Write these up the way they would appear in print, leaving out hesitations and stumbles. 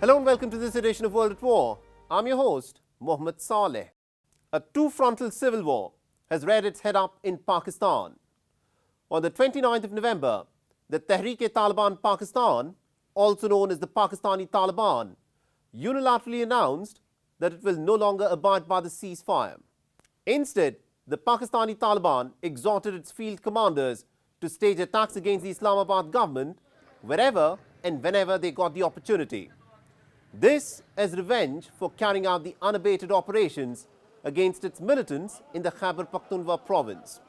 Hello and welcome to this edition of World at War. I'm your host, Mohammed Saleh. A two-frontal civil war has reared its head up in Pakistan. On the 29th of November, the Tehreek-e-Taliban Pakistan, also known as the Pakistani Taliban, unilaterally announced that it will no longer abide by the ceasefire. Instead, the Pakistani Taliban exhorted its field commanders to stage attacks against the Islamabad government wherever and whenever they got the opportunity. This as revenge for carrying out the unabated operations against its militants in the Khyber Pakhtunkhwa province.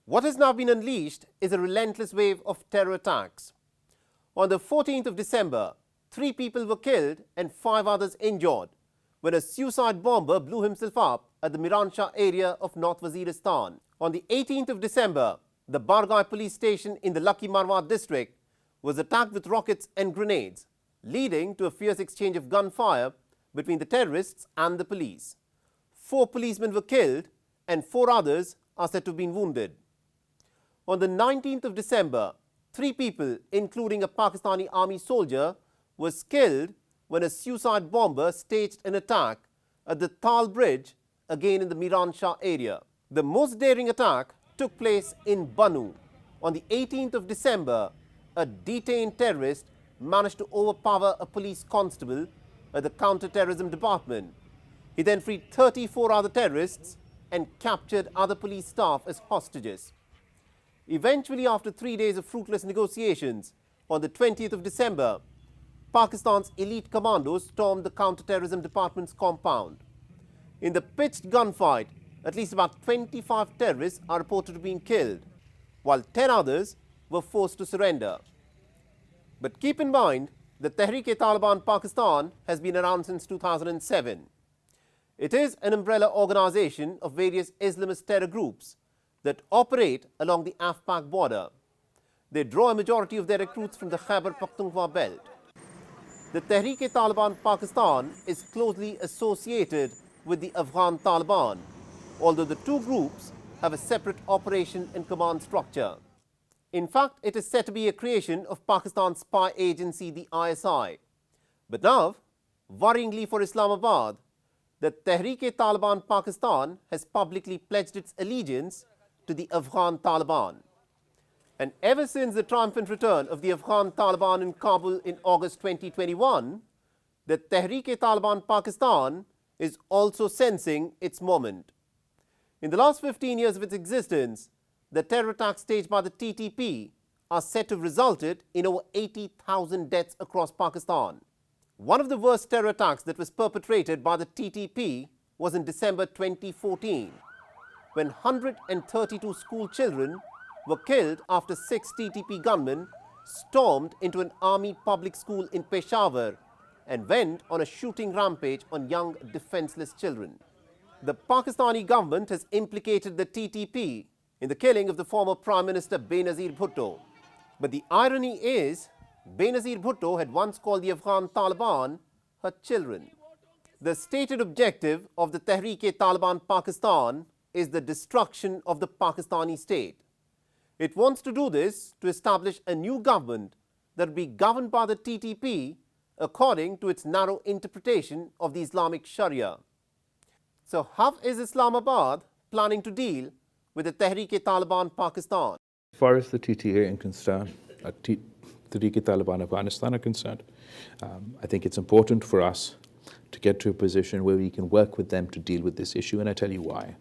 What has now been unleashed is a relentless wave of terror attacks. On the 14th of December, 3 people were killed and 5 others injured when a suicide bomber blew himself up at the Miran-Shah area of North Waziristan. On the 18th of December, the Bargai police station in the Lucky Marwat district was attacked with rockets and grenades, leading to a fierce exchange of gunfire between the terrorists and the police. 4 policemen were killed and 4 others are said to have been wounded. On the 19th of December, 3 people, including a Pakistani army soldier, was killed when a suicide bomber staged an attack at the Tal Bridge, again in the Miran-Shah area. The most daring attack took place in Banu. On the 18th of December, a detained terrorist managed to overpower a police constable at the counter-terrorism department. He then freed 34 other terrorists and captured other police staff as hostages. Eventually, after 3 days of fruitless negotiations, on the 20th of December, Pakistan's elite commandos stormed the counter-terrorism department's compound. In the pitched gunfight, at least about 25 terrorists are reported to have been killed, while 10 others were forced to surrender. But keep in mind that Tehreek-e-Taliban Pakistan has been around since 2007. It is an umbrella organization of various Islamist terror groups that operate along the Afpak border. They draw a majority of their recruits from the Khyber Pakhtunkhwa belt. The Tehreek-e-Taliban Pakistan is closely associated with the Afghan Taliban, although the two groups have a separate operation and command structure. In fact, it is said to be a creation of Pakistan's spy agency, the ISI. But now, worryingly for Islamabad, the Tehreek-e-Taliban Pakistan has publicly pledged its allegiance to the Afghan Taliban. And ever since the triumphant return of the Afghan Taliban in Kabul in August 2021, the Tehreek-e-Taliban Pakistan is also sensing its moment. In the last 15 years of its existence, the terror attacks staged by the TTP are said to have resulted in over 80,000 deaths across Pakistan. One of the worst terror attacks that was perpetrated by the TTP was in December 2014, when 132 school children were killed after 6 TTP gunmen stormed into an army public school in Peshawar and went on a shooting rampage on young defenseless children. The Pakistani government has implicated the TTP in the killing of the former Prime Minister Benazir Bhutto. But the irony is, Benazir Bhutto had once called the Afghan Taliban her children. The stated objective of the Tehreek-e-Taliban Pakistan is the destruction of the Pakistani state. It wants to do this to establish a new government that will be governed by the TTP according to its narrow interpretation of the Islamic Sharia. So how is Islamabad planning to deal with the Tehreek-e-Taliban Pakistan? As far as the TTA and Tehreek-e-Taliban Afghanistan are concerned, I think it's important for us to get to a position where we can work with them to deal with this issue, and I tell you why.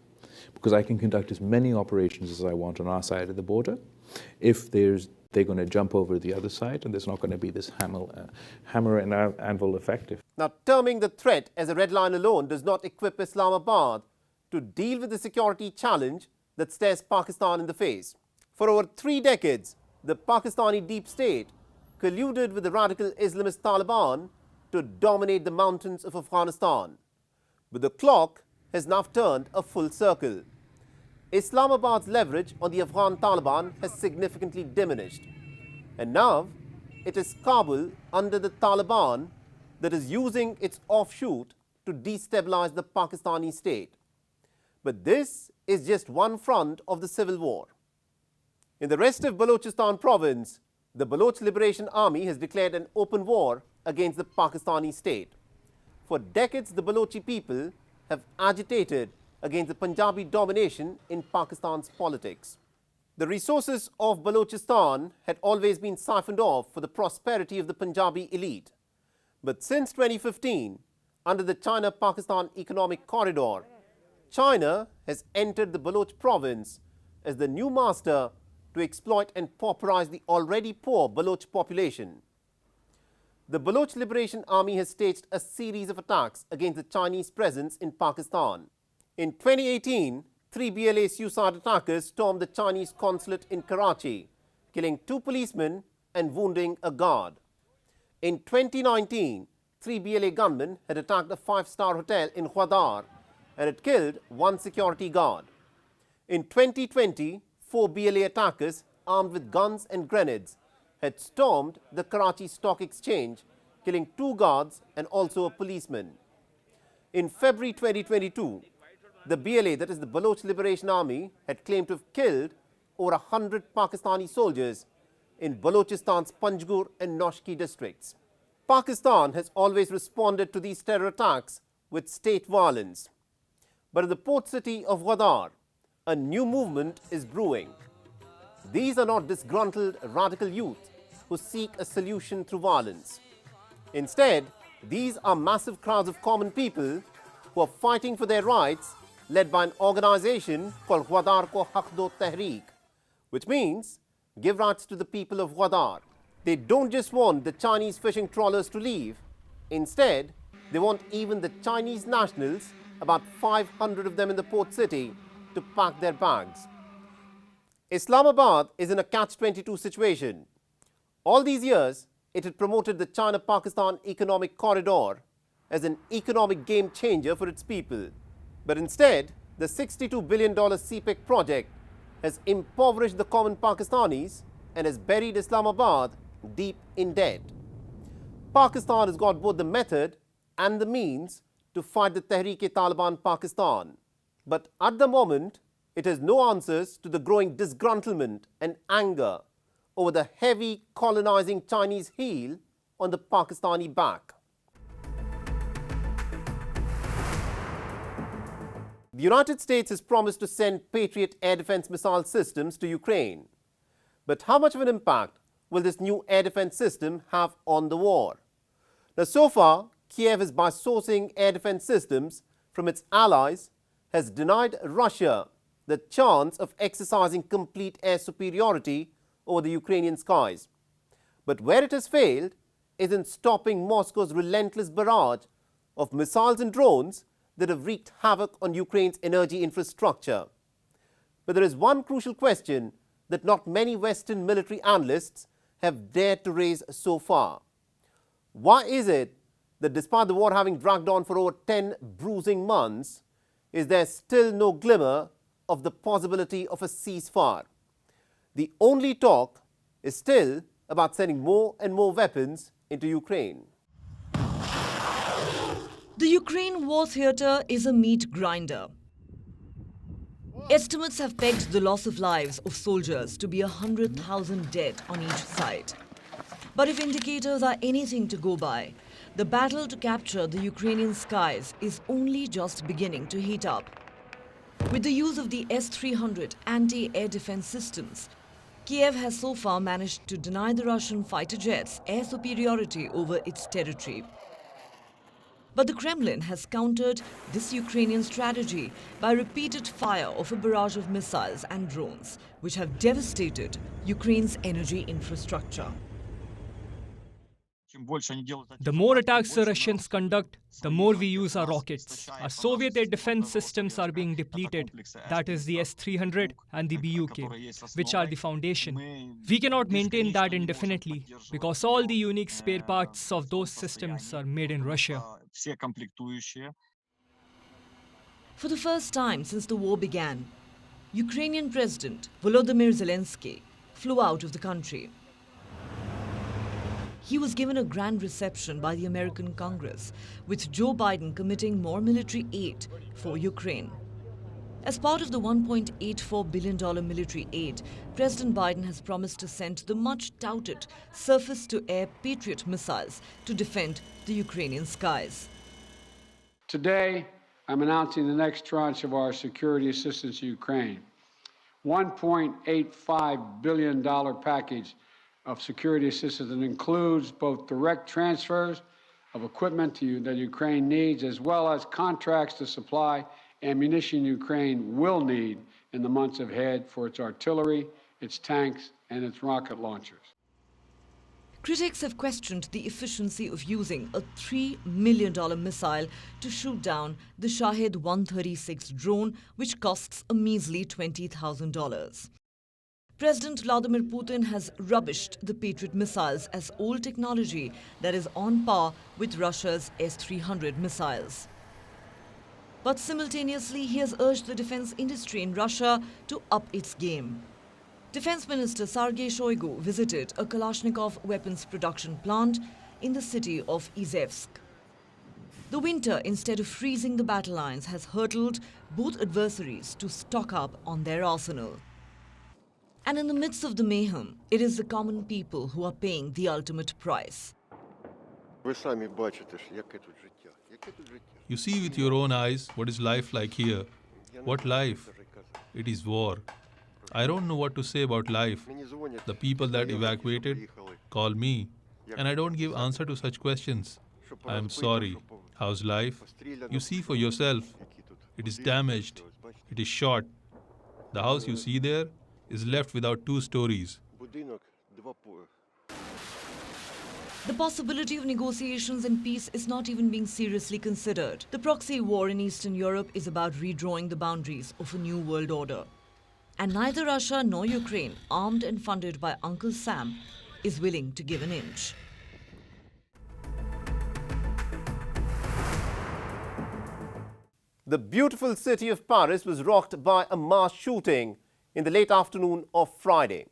Because I can conduct as many operations as I want on our side of the border. If they're going to jump over the other side, and there's not going to be this hammer and anvil effect. Now, terming the threat as a red line alone does not equip Islamabad to deal with the security challenge that stares Pakistan in the face. For over 3 decades, the Pakistani deep state colluded with the radical Islamist Taliban to dominate the mountains of Afghanistan. But the clock has now turned a full circle. Islamabad's leverage on the Afghan Taliban has significantly diminished. And now, it is Kabul under the Taliban that is using its offshoot to destabilize the Pakistani state. But this is just one front of the civil war. In the rest of Balochistan province, the Baloch Liberation Army has declared an open war against the Pakistani state. For decades, the Balochi people have agitated against the Punjabi domination in Pakistan's politics. The resources of Balochistan had always been siphoned off for the prosperity of the Punjabi elite. But since 2015, under the China-Pakistan Economic Corridor, China has entered the Baloch province as the new master to exploit and pauperize the already poor Baloch population. The Baloch Liberation Army has staged a series of attacks against the Chinese presence in Pakistan. In 2018, 3 BLA suicide attackers stormed the Chinese consulate in Karachi, killing 2 policemen and wounding a guard. In 2019, 3 BLA gunmen had attacked a 5-star hotel in Gwadar and had killed 1 security guard. In 2020, 4 BLA attackers armed with guns and grenades had stormed the Karachi Stock Exchange, killing 2 guards and also a policeman. In February 2022, the BLA, that is the Baloch Liberation Army, had claimed to have killed over 100 Pakistani soldiers in Balochistan's Panjgur and Noshki districts. Pakistan has always responded to these terror attacks with state violence. But in the port city of Gwadar, a new movement is brewing. These are not disgruntled radical youth who seek a solution through violence. Instead, these are massive crowds of common people who are fighting for their rights, led by an organization called Gwadar Ko Haq Do Tehreek, which means give rights to the people of Gwadar. They don't just want the Chinese fishing trawlers to leave. Instead, they want even the Chinese nationals, about 500 of them in the port city, to pack their bags. Islamabad is in a catch-22 situation. All these years, it had promoted the China-Pakistan Economic Corridor as an economic game changer for its people. But instead, the $62 billion CPEC project has impoverished the common Pakistanis and has buried Islamabad deep in debt. Pakistan has got both the method and the means to fight the Tehreek-e-Taliban Pakistan. But at the moment, it has no answers to the growing disgruntlement and anger over the heavy colonizing Chinese heel on the Pakistani back. The United States has promised to send Patriot air defense missile systems to Ukraine. But how much of an impact will this new air defense system have on the war? Now, so far, Kiev is, by sourcing air defense systems from its allies, has denied Russia the chance of exercising complete air superiority over the Ukrainian skies. But where it has failed is in stopping Moscow's relentless barrage of missiles and drones that have wreaked havoc on Ukraine's energy infrastructure. But there is one crucial question that not many Western military analysts have dared to raise so far. Why is it that despite the war having dragged on for over 10 bruising months, is there still no glimmer of the possibility of a ceasefire? The only talk is still about sending more and more weapons into Ukraine. The Ukraine war theatre is a meat grinder. Estimates have pegged the loss of lives of soldiers to be 100,000 dead on each side. But if indicators are anything to go by, the battle to capture the Ukrainian skies is only just beginning to heat up. With the use of the S-300 anti-air defense systems, Kiev has so far managed to deny the Russian fighter jets air superiority over its territory. But the Kremlin has countered this Ukrainian strategy by repeated fire of a barrage of missiles and drones, which have devastated Ukraine's energy infrastructure. The more attacks the Russians conduct, the more we use our rockets. Our Soviet air defense systems are being depleted. That is the S-300 and the Buk, which are the foundation. We cannot maintain that indefinitely because all the unique spare parts of those systems are made in Russia. For the first time since the war began, Ukrainian President Volodymyr Zelensky flew out of the country. He was given a grand reception by the American Congress, with Joe Biden committing more military aid for Ukraine. As part of the $1.84 billion military aid, President Biden has promised to send the much-touted surface-to-air Patriot missiles to defend the Ukrainian skies. Today, I'm announcing the next tranche of our security assistance to Ukraine. $1.85 billion package of security assistance that includes both direct transfers of equipment that Ukraine needs, as well as contracts to supply ammunition Ukraine will need in the months ahead for its artillery, its tanks, and its rocket launchers. Critics have questioned the efficiency of using a $3 million missile to shoot down the Shahed 136 drone, which costs a measly $20,000. President Vladimir Putin has rubbished the Patriot missiles as old technology that is on par with Russia's S-300 missiles. But simultaneously, he has urged the defense industry in Russia to up its game. Defense Minister Sergei Shoigu visited a Kalashnikov weapons production plant in the city of Izhevsk. The winter, instead of freezing the battle lines, has hurtled both adversaries to stock up on their arsenal. And in the midst of the mayhem, it is the common people who are paying the ultimate price. You see with your own eyes what is life like here. What life? It is war. I don't know what to say about life. The people that evacuated call me, and I don't give answer to such questions. I am sorry. How's life? You see for yourself. It is damaged. It is shot. The house you see there is left without 2 stories. The possibility of negotiations and peace is not even being seriously considered. The proxy war in Eastern Europe is about redrawing the boundaries of a new world order. And neither Russia nor Ukraine, armed and funded by Uncle Sam, is willing to give an inch. The beautiful city of Paris was rocked by a mass shooting in the late afternoon of Friday.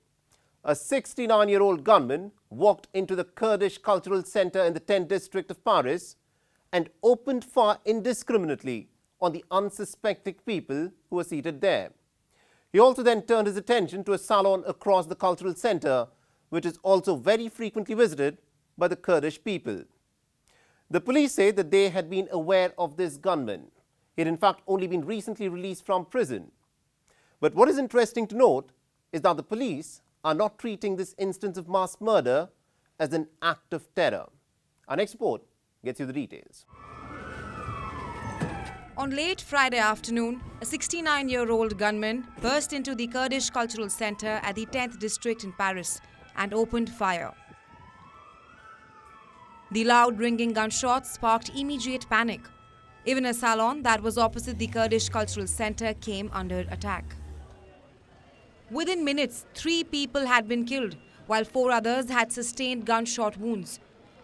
A 69-year-old gunman walked into the Kurdish Cultural Center in the 10th district of Paris and opened fire indiscriminately on the unsuspecting people who were seated there. He also then turned his attention to a salon across the cultural center, which is also very frequently visited by the Kurdish people. The police say that they had been aware of this gunman. He had in fact only been recently released from prison. But what is interesting to note is that the police are not treating this instance of mass murder as an act of terror. Our next report gets you the details. On late Friday afternoon, a 69-year-old gunman burst into the Kurdish Cultural Center at the 10th district in Paris and opened fire. The loud ringing gunshots sparked immediate panic. Even a salon that was opposite the Kurdish Cultural Center came under attack. Within minutes, 3 people had been killed, while 4 others had sustained gunshot wounds.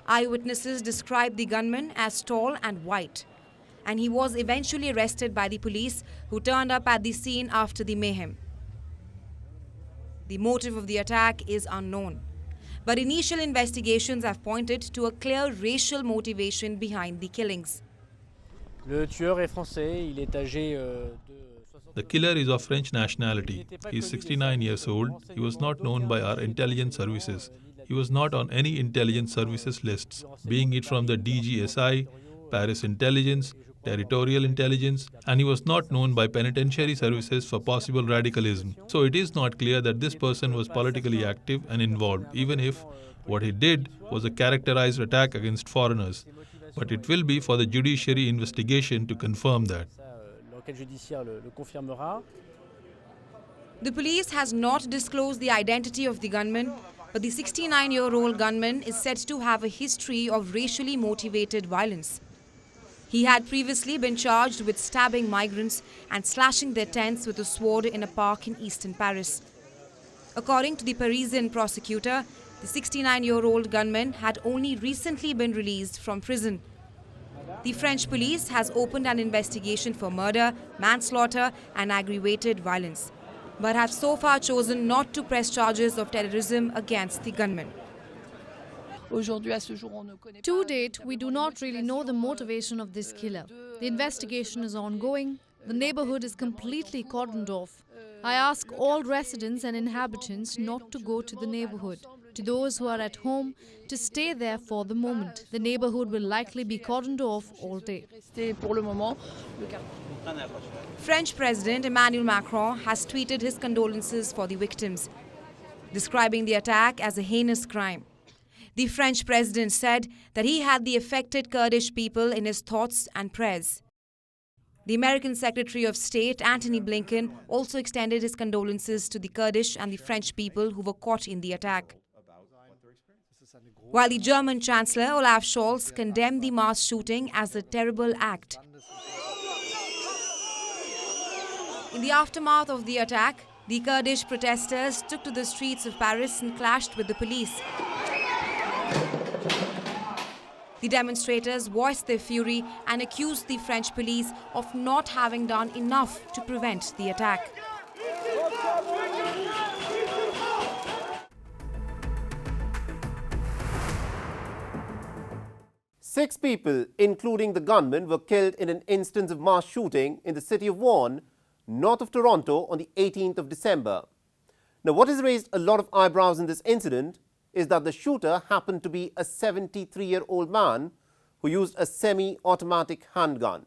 Eyewitnesses described the gunman as tall and white, and he was eventually arrested by the police, who turned up at the scene after the mayhem. The motive of the attack is unknown, but initial investigations have pointed to a clear racial motivation behind the killings. Le tueur est français, il est âgé The killer is of French nationality. He is 69 years old. He was not known by our intelligence services. He was not on any intelligence services lists, being it from the DGSI, Paris Intelligence, Territorial Intelligence, and he was not known by penitentiary services for possible radicalism. So it is not clear that this person was politically active and involved, even if what he did was a characterized attack against foreigners. But it will be for the judiciary investigation to confirm that. The police has not disclosed the identity of the gunman, but the 69-year-old gunman is said to have a history of racially motivated violence. He had previously been charged with stabbing migrants and slashing their tents with a sword in a park in eastern Paris. According to the Parisian prosecutor, the 69-year-old gunman had only recently been released from prison. The French police has opened an investigation for murder, manslaughter and aggravated violence, but have so far chosen not to press charges of terrorism against the gunman. To date, we do not really know the motivation of this killer. The investigation is ongoing. The neighborhood is completely cordoned off. I ask all residents and inhabitants not to go to the neighborhood. To those who are at home, to stay there for the moment. The neighborhood will likely be cordoned off all day. French President Emmanuel Macron has tweeted his condolences for the victims, describing the attack as a heinous crime. The French president said that he had the affected Kurdish people in his thoughts and prayers. The American Secretary of State, Antony Blinken, also extended his condolences to the Kurdish and the French people who were caught in the attack. While the German Chancellor Olaf Scholz condemned the mass shooting as a terrible act. In the aftermath of the attack, the Kurdish protesters took to the streets of Paris and clashed with the police. The demonstrators voiced their fury and accused the French police of not having done enough to prevent the attack. Six people, including the gunman, were killed in an instance of mass shooting in the city of WION, north of Toronto, on the 18th of December. Now, what has raised a lot of eyebrows in this incident is that the shooter happened to be a 73-year-old man who used a semi-automatic handgun.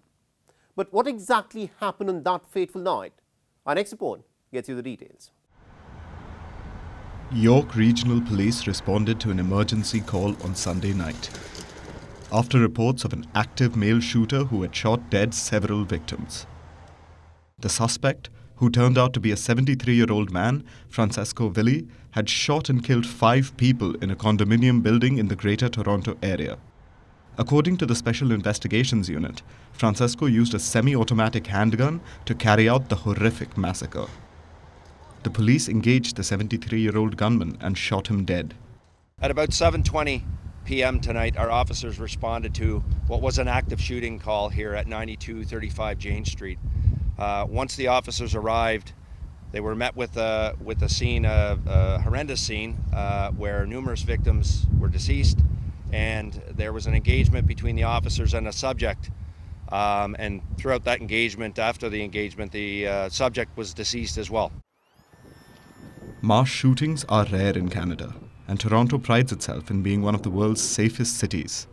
But what exactly happened on that fateful night? Our next report gets you the details. York Regional Police responded to an emergency call on Sunday night after reports of an active male shooter who had shot dead several victims. The suspect, who turned out to be a 73-year-old man, Francesco Villi, had shot and killed 5 people in a condominium building in the Greater Toronto area. According to the Special Investigations Unit, Francesco used a semi-automatic handgun to carry out the horrific massacre. The police engaged the 73-year-old gunman and shot him dead. At about 7:20 p.m. tonight, our officers responded to what was an active shooting call here at 9235 Jane Street. Once the officers arrived, they were met with a scene, a horrendous scene, where numerous victims were deceased, and there was an engagement between the officers and a subject. And throughout that engagement, after the engagement, the subject was deceased as well. Mass shootings are rare in Canada, and Toronto prides itself in being one of the world's safest cities.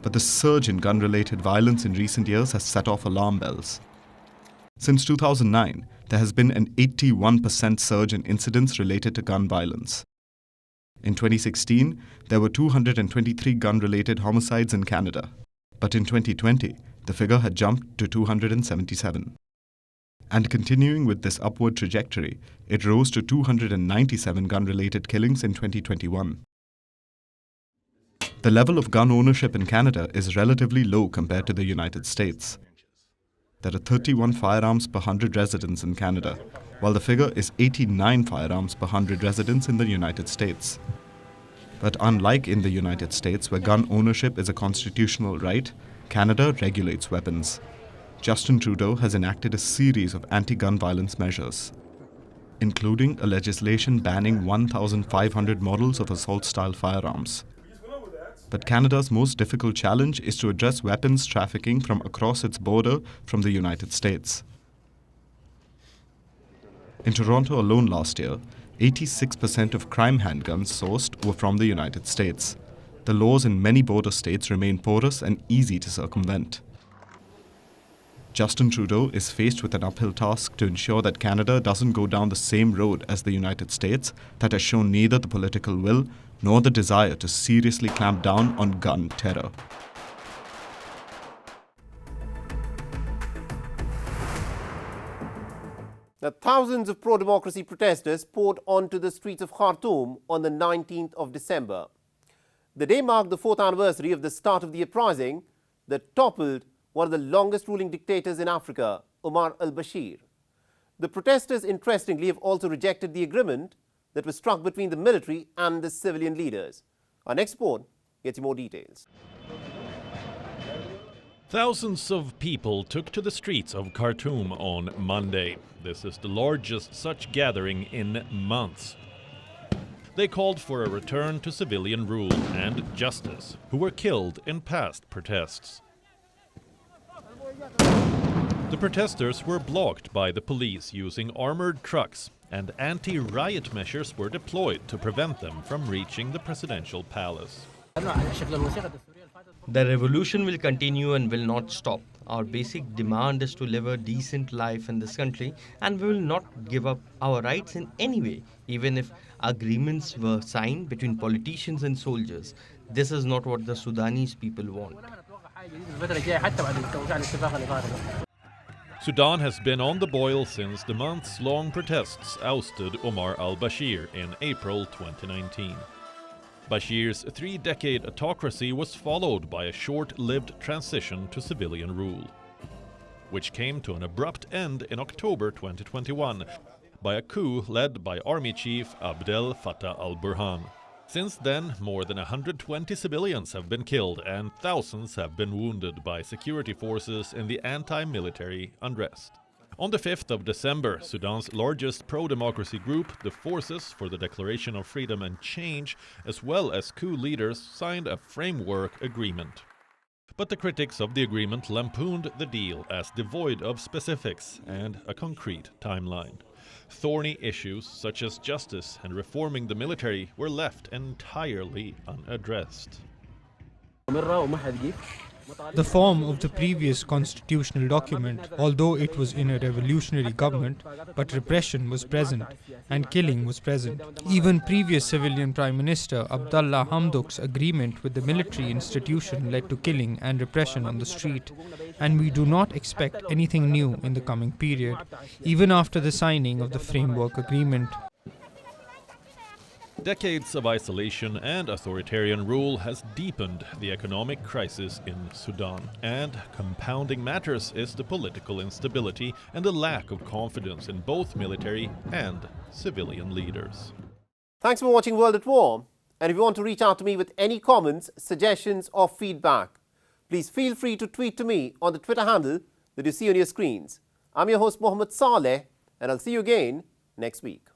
But the surge in gun-related violence in recent years has set off alarm bells. Since 2009, there has been an 81% surge in incidents related to gun violence. In 2016, there were 223 gun-related homicides in Canada, but in 2020, the figure had jumped to 277. And continuing with this upward trajectory, it rose to 297 gun-related killings in 2021. The level of gun ownership in Canada is relatively low compared to the United States. There are 31 firearms per 100 residents in Canada, while the figure is 89 firearms per 100 residents in the United States. But unlike in the United States, where gun ownership is a constitutional right, Canada regulates weapons. Justin Trudeau has enacted a series of anti-gun violence measures, including a legislation banning 1,500 models of assault-style firearms. But Canada's most difficult challenge is to address weapons trafficking from across its border from the United States. In Toronto alone last year, 86% of crime handguns sourced were from the United States. The laws in many border states remain porous and easy to circumvent. Justin Trudeau is faced with an uphill task to ensure that Canada doesn't go down the same road as the United States that has shown neither the political will nor the desire to seriously clamp down on gun terror. Now, thousands of pro-democracy protesters poured onto the streets of Khartoum on the 19th of December. The day marked the 4th anniversary of the start of the uprising that toppled one of the longest-ruling dictators in Africa, Omar al-Bashir. The protesters, interestingly, have also rejected the agreement that was struck between the military and the civilian leaders. Our next report gets you more details. Thousands of people took to the streets of Khartoum on Monday. This is the largest such gathering in months. They called for a return to civilian rule and justice, who were killed in past protests. The protesters were blocked by the police using armored trucks, and anti-riot measures were deployed to prevent them from reaching the presidential palace. The revolution will continue and will not stop. Our basic demand is to live a decent life in this country, and we will not give up our rights in any way, even if agreements were signed between politicians and soldiers. This is not what the Sudanese people want. Sudan has been on the boil since the months-long protests ousted Omar al-Bashir in April 2019. Bashir's three-decade autocracy was followed by a short-lived transition to civilian rule, which came to an abrupt end in October 2021 by a coup led by Army Chief Abdel Fattah al-Burhan. Since then, more than 120 civilians have been killed and thousands have been wounded by security forces in the anti-military unrest. On the 5th of December, Sudan's largest pro-democracy group, the Forces for the Declaration of Freedom and Change, as well as coup leaders, signed a framework agreement. But the critics of the agreement lampooned the deal as devoid of specifics and a concrete timeline. Thorny issues such as justice and reforming the military were left entirely unaddressed. The form of the previous constitutional document, although it was in a revolutionary government, but repression was present and killing was present. Even previous civilian Prime Minister Abdallah Hamdok's agreement with the military institution led to killing and repression on the street. And we do not expect anything new in the coming period, even after the signing of the framework agreement. Decades of isolation and authoritarian rule has deepened the economic crisis in Sudan, and compounding matters is the political instability and the lack of confidence in both military and civilian leaders. Thanks for watching World at War. And if you want to reach out to me with any comments, suggestions or feedback, please feel free to tweet to me on the Twitter handle that you see on your screens. I'm your host Mohammed Saleh, and I'll see you again next week.